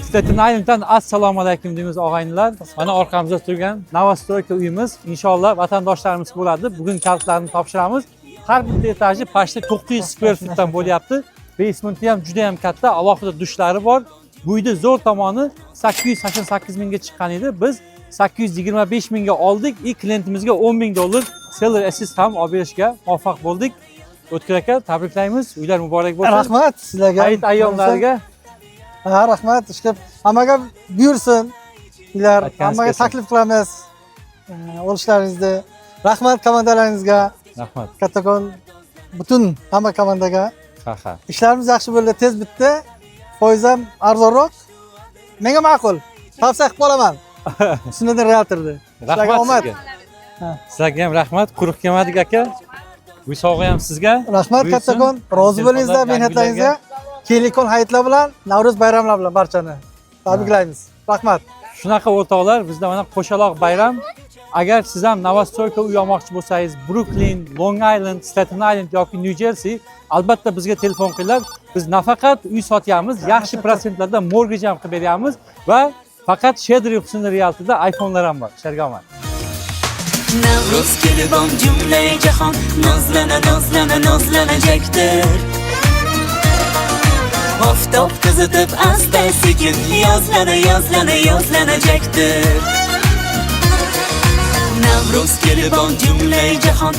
Staten Island'dan assalomu alaykum deymiz og'aynilar. Mana orqamizda turgan Novostroyka uyimiz inshaalloh vatandoshlarimiz bo'ladi. Bugun kalitlarni topshiramiz. Har bitta etaji pashta 900 square footdan bo'lyapti. Basementi ham juda ham katta, alohida dushlari bor. Bu uyda zo'r tomoni 888 mingga chiqqan edi. Biz 825 mingga oldik. Klientimizga 10 ming dollar seller assist ham olib berishga muvaffaq bo'ldik. O'tkir aka, tabriklaymiz. Uylar muborak bo'lsin. Rahmat sizlarga. Hayit ayyomlariga. Ha, rahmat. Ishqilib hammaga buyursin. Ular hammaga taklif qilamiz. Olishlaringizni. Rahmat komandalaringizga. Rahmat. Kattakon butun hamma komandaga. Ha. Ishlarimiz yaxshi bo'ldi, tez bitdi. Foiz ham arzonroq. Menga ma'qul. Tavsiya qilib qolaman. Sunnat realtorda. Rahmat sizga. Sizlarga ham rahmat. Quruq kelmadik aka. Uy sog'i ham sizga. Rahmat kattakon. Rozi bo'lingizlar mehnatlaringizga. Kelikon hayitlar bilan, Navro'z bayramlar bilan barchani tabriklaymiz. Rahmat. Shunaqa o'rtoqlar, bizda mana qo'shaloq bayram. Agar siz ham Novostroyka uy olmoqchi bo'lsangiz, Brooklyn, Long Island, Staten Island yoki New Jersey, albatta bizga telefon qilinglar. Biz nafaqat uy sotyapmiz, yaxshi prosentlarda mortgage ham qilib beramiz va faqat Shedri Husni Realty'da iPhone'lar ham bor. Shargoman. Navro'z kelibom jumlai jahon nozlanajakdir. Oftob qizitib asta sekin yozlanajakdir. Navro'z kelibom jumlai jahon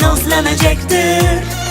nozlanajakdir.